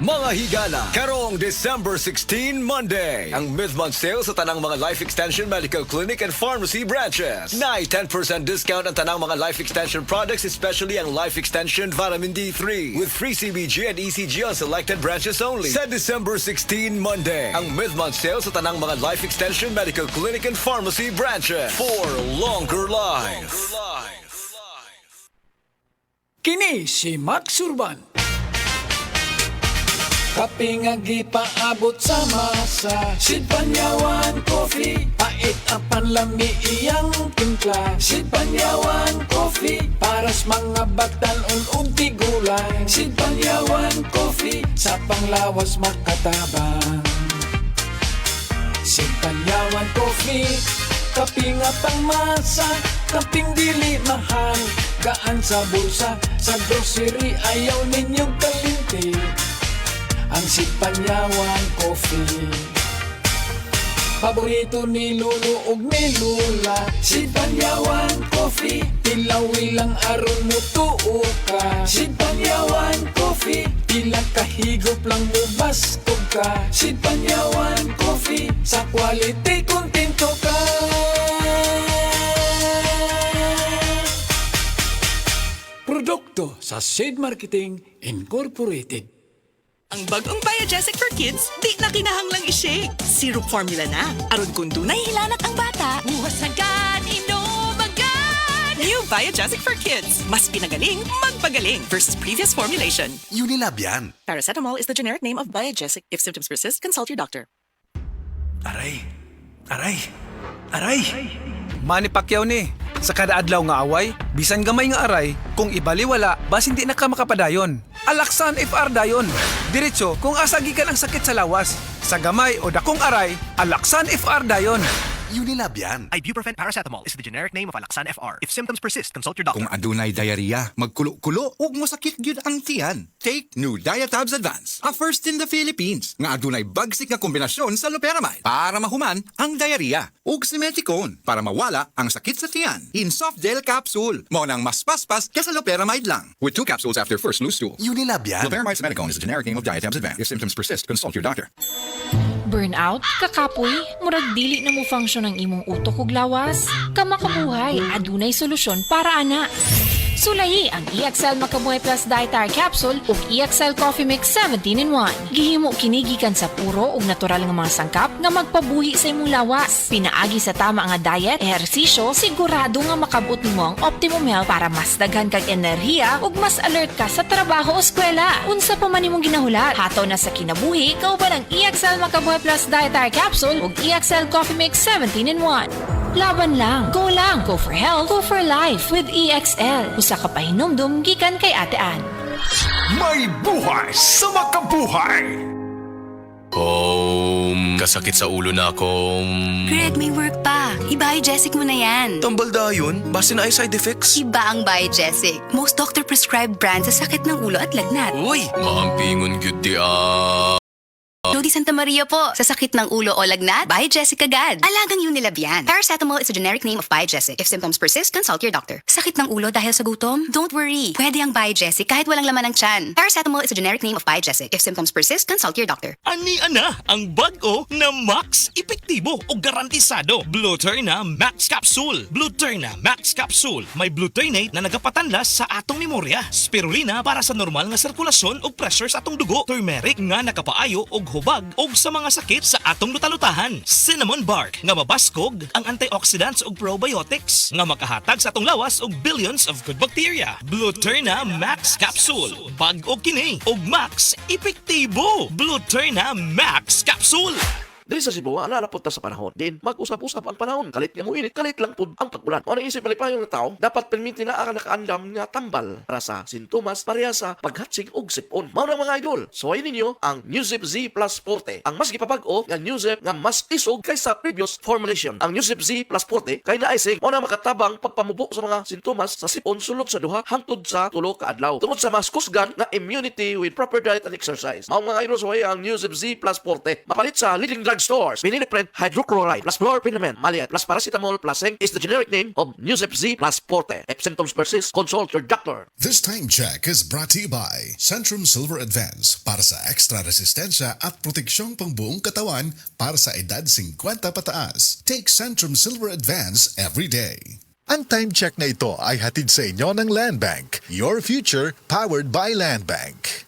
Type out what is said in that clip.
Mga higala, karong December 16, Monday, ang mid-month sale sa tanang mga Life Extension Medical Clinic and Pharmacy branches. Nai 10% discount ang tanang mga Life Extension products, especially ang Life Extension Vitamin D3, with free CBG and ECG on selected branches only. Sa December 16, Monday, ang mid-month sale sa tanang mga Life Extension Medical Clinic and Pharmacy branches for longer life. Kini si Max Urban. Kape nga gipaabot sa masa, Sid Panyawan Coffee, pait ang panlami iyang timpla. Sid Panyawan Coffee, paras mga batan-on ug tigulang. Sid Panyawan Coffee, sa panglawas makatabang. Sid Panyawan Coffee, kape nga pangmasa, kaping dili mahal, gaan sa bulsa, sa grocery ayaw ninyong kalinti. Ang Sid Panyawan Coffee, paborito ni Lolo ug ni Lula. Sid Panyawan Coffee, tilawi lang aron mo tuo ka. Sid Panyawan Coffee, ilang kahigop lang mo bastog ka. Sid Panyawan Coffee, sa quality kontento ka. Produkto sa Sid Marketing Incorporated. Ang bagong Biogesic for Kids, di na kinahanglang i-shake. Syrup formula na. Aron kung dunay hilanat ang bata, buwas agad, inom agad! New Biogesic for Kids. Mas pinagaling, magpagaling versus previous formulation. Unilab yan. Paracetamol is the generic name of Biogesic. If symptoms persist, consult your doctor. Aray! Aray! Aray! Manny Pacquiao ni. Sa kada adlaw nga away, bisan gamay nga aray, kung ibaliwala, bas hindi na ka makapadayon. Alaksan FR dayon. Diretso kung asagikan ang sakit sa lawas. Sa gamay o dakong aray, Alaksan FR dayon. Unilab yan. Ibuprofen paracetamol is the generic name of Alaxan FR. If symptoms persist, consult your doctor. Kung adunay diarrhea, magkulo-kulo ug mosakit gyud ang tiyan. Take new Diatabs Advance, a first in the Philippines nga adunay bagsik nga kombinasyon sa loperamide para mahuman ang diarrhea ug simeticone para mawala ang sakit sa tiyan. In soft gel capsule, mao nang mas paspas kaysa loperamide lang. With 2 capsules after first loose stool. Unilab yan. Loperamide simeticone is the generic name of Diatabs Advance. If symptoms persist, consult your doctor. Burnout, kakapoy, murag dili na mo function ang imong utok ug lawas. Kamakabuhay, adunay solusyon para ana. Sulahi ang EXL Makabuhay Plus Dietary Capsule ug EXL Coffee Mix 17-in-1. Gihimo kini gikan sa puro ug natural nga mga sangkap nga magpabuhi sa imong lawas. Pinaagi sa tama nga diet, ehersisyo, sigurado nga makabot nimo ang optimum health para mas daghan kag enerhiya ug mas alert ka sa trabaho o eskwela. Unsa pa man imong ginahulat, hataw na sa kinabuhi, kauban ang EXL Makabuhay Plus Dietary Capsule ug EXL Coffee Mix 17-in-1. Laban lang, go for health, go for life with EXL. Usa ka pahinumdum gikan kay Ate Ann. May buhay sa makabuhay! Kasakit sa ulo na akong... Greg, may work pa. I-Biogesic mo na yan. Tambal dayon, base na ay side effects. Iba ang Biogesic. Most doctor-prescribed brand sa sakit ng ulo at lagnat. Uy, maampingon gyud di Lodi Santa Maria po. Sa sakit ng ulo o lagnat, Biogesic agad. Alagang Unilab yan. Paracetamol is a generic name of Biogesic. If symptoms persist, consult your doctor. Sakit ng ulo dahil sa gutom? Don't worry. Pwede ang Biogesic kahit walang laman ng tiyan. Paracetamol is a generic name of Biogesic. If symptoms persist, consult your doctor. Ani ana ang bag-o na Max epektibo o garantisado. Blueterna Max Capsule. Blueterna Max Capsule. May blueternate na nagapatanlas sa atong memorya. Spirulina para sa normal nga sirkulasyon o pressure sa atong dugo. Turmeric nga nakapaayo og hubag og sa mga sakit sa atong lutalutahan. Cinnamon bark nga mabaskog ang antioxidants ug probiotics nga makahatag sa atong lawas og billions of good bacteria. Blueterna Max Capsule. Bag-o kini og Max epektibo. Blueterna Max Capsule. Dili sa Cebu, napunta sa panahon din, mag-usap-usap ang panahon. Kalit nga mo init, kalit lang po ang pag-ulan. O naisip malipayong na tao, dapat permitin na ang nakaandam nga tambal para sa sintomas pareha sa paghatsig og sipon. Mao na mga idol, suwayin ninyo ang Newzip Z Plus Forte. Ang mas gipabag-o nga Newzip nga mas isog kaysa previous formulation. Ang Newzip Z Plus Forte kay naisig, mao na makatabang pagpamubo sa mga sintomas sa sipon sulod sa duha hangtod sa 3 ka adlaw. Tungod sa mas kusgan nga immunity with proper diet and exercise. Mao mga idol, suwayin ang Newzip Z Plus Forte. Mapalit sa leading drugs drugstores. Miniliprint hydrochloride plus chlorpheniramine maliit plus paracetamol plus zinc is the generic name of Nusep Z plus Forte. If symptoms persist, consult your doctor. This time check is brought to you by Centrum Silver Advance para sa extra resistensya at proteksyong pangbuong katawan para sa edad 50 pataas. Take Centrum Silver Advance every day. Ang time check na ito ay hatid sa inyo ng Land Bank. Your future powered by Land Bank.